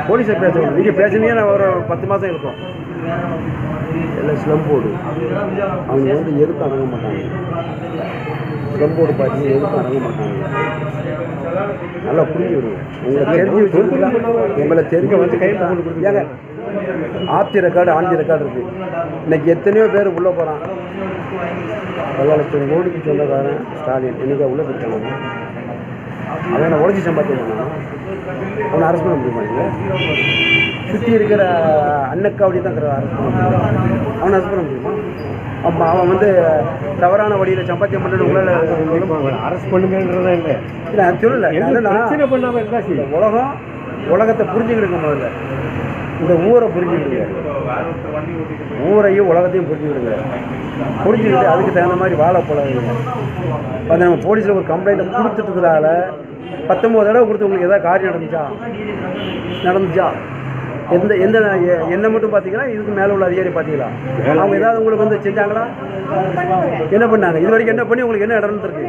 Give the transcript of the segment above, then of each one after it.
போலீஸை பேசணும். நீங்கள் பேசுனீங்கன்னா ஒரு 10 மாதம் இருக்கும். எல்லாம் ஸ்லம் போர்டு அவங்க வந்து எதுக்கும் அடங்க மாட்டாங்க. ஸ்லம் போர்டு பார்த்தீங்கன்னா எதுக்கும் அடங்க மாட்டாங்க. நல்லா புரிஞ்சு விடுங்க. உங்களை தெரிஞ்ச வந்து கையில் கொண்டு கொடுத்தாங்க. ஆப்தி ரெக்கார்டு ஆண்டி ரெக்கார்டு இருக்குது. இன்றைக்கி எத்தனையோ பேர் உள்ளே போகிறான். 10 லட்சம் கோடிக்கு சொந்தக்காரன் ஸ்டாலின் இன்றைக்கி உள்ளே போயிட்டாங்க. அவனை உடச்சி சம்பாதிக்க அவனை அரெஸ்ட் பண்ண முடியுமா? சுற்றி இருக்கிற அன்னக்காவடி தான் அரெஸ்ட் பண்ண முடியும். அவனை அரெஸ்ட் பண்ண முடியுமா? அப்போ அவன் வந்து தவறான வழியில் சம்பாத்தியம் பண்ணுறது உங்களால் அரெஸ்ட் பண்ணுங்கன்றதா இல்லை. இல்லை சொல்லலை. உலகத்தை புரிஞ்சுக்கிடுங்க. முதல்ல இந்த ஊரை புரிஞ்சுக்கிடுங்க. ஊரையும் உலகத்தையும் புரிஞ்சுக்கிடுங்க. புரிஞ்சுக்கிட்டு அதுக்கு தகுந்த மாதிரி வாழ பழகுங்க. அது நம்ம போலீஸில் ஒரு கம்ப்ளைண்ட்டை கொடுத்துட்டதுனால 19 தடவை கொடுத்து உங்களுக்கு எதாவது காரியம் நடந்துச்சா? எந்த என்ன மட்டும் பார்த்தீங்கன்னா இதுக்கு மேலே உள்ள அதிகாரி பார்த்தீங்களா? அவங்க ஏதாவது உங்களுக்கு வந்து செஞ்சாங்களா? என்ன பண்ணாங்க? இது வரைக்கும் என்ன பண்ணி உங்களுக்கு என்ன நடந்துருக்கு?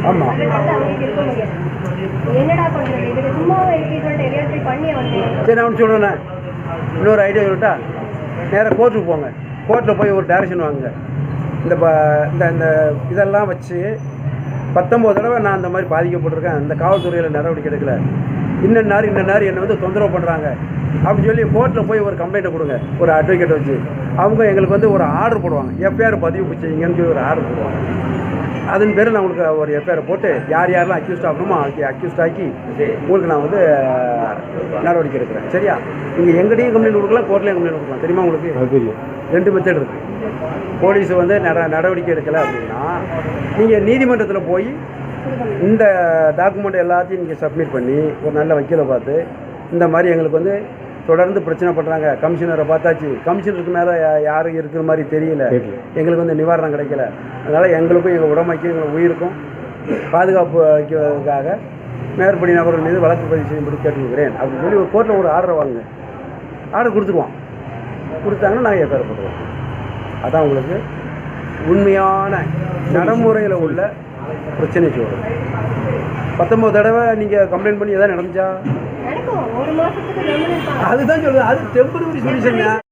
ஆமாம். சரி நான் சொல்கிறேண்ணே, இன்னொரு ஐடியா சொல்லிட்டா, நேராக கோர்ட்டுக்கு போங்க. கோர்ட்டில் போய் ஒரு டைரக்ஷன் வாங்குங்க. இந்த இந்த இதெல்லாம் வச்சு 19 தடவை நான் அந்த மாதிரி பாதிக்கப்பட்டிருக்கேன், அந்த காவல்துறையில் நடவடிக்கை எடுக்கலை, இன்னொரு என்னை வந்து தொந்தரவு பண்ணுறாங்க அப்படின்னு சொல்லி கோர்ட்டில் போய் ஒரு கம்ப்ளைண்ட்டை கொடுங்க. ஒரு அட்வொகேட்டை வச்சு அவங்க எங்களுக்கு வந்து ஒரு ஆர்டர் போடுவாங்க. எஃப்ஐஆர் பதிவு செய்யுங்கன்னு சொல்லி ஒரு ஆர்டர் போடுவாங்க. அதன் பேர் நான் உங்களுக்கு ஒரு எஃப்ஐஆர் போட்டு யாரெல்லாம் அக்யூஸ்ட் ஆகணுமோ அக்யூஸ்ட் ஆக்கி உங்களுக்கு நான் வந்து நடவடிக்கை எடுக்கிறேன். சரியா? நீங்கள் எங்கடையும் கம்ப்ளைண்ட் கொடுக்கலாம், கோர்ட்லேயும் கம்ப்ளைண்ட் கொடுக்கலாம். தெரியுமா உங்களுக்கு? 2 மெத்தட் இருக்குது. போலீஸ் வந்து நடவடிக்கை எடுக்கலை அப்படின்னா நீங்கள் நீதிமன்றத்தில் போய் இந்த டாக்குமெண்ட் எல்லாத்தையும் நீங்கள் சப்மிட் பண்ணி ஒரு நல்ல வக்கீலை பார்த்து இந்த மாதிரி எங்களுக்கு வந்து தொடர்ந்து பிரச்சனை பண்ணுறாங்க, கமிஷனரை பார்த்தாச்சு, கமிஷனருக்கு மேலே யாரும் இருக்கிற மாதிரி தெரியல, எங்களுக்கு வந்து நிவாரணம் கிடைக்கல, அதனால் எங்களுக்கும் எங்கள் உடமைக்கும் எங்கள் உயிருக்கும் பாதுகாப்பு அளிக்கிறதுக்காக மேற்படி நபர்கள் மீது வழக்கு பதிவு செய்யும்படி கேட்டுக்கிறேன் அப்படின்னு சொல்லி ஒரு கோர்ட்டில் ஒரு ஆர்டரை வாங்குங்க. ஆர்டர் கொடுத்துருவோம். கொடுத்தாங்கன்னா நாங்கள் எஃப்ஐஆர் போட்டுருவோம். அதான் உங்களுக்கு உண்மையான நடைமுறையில் உள்ள பிரச்சனை சொல்கிறோம். 19 தடவை நீங்கள் கம்ப்ளைண்ட் பண்ணி எதாவது நடந்துச்சா? அதுதான் சொல்லுங்கள். அது டெம்பரரி சொல்யூஷன்.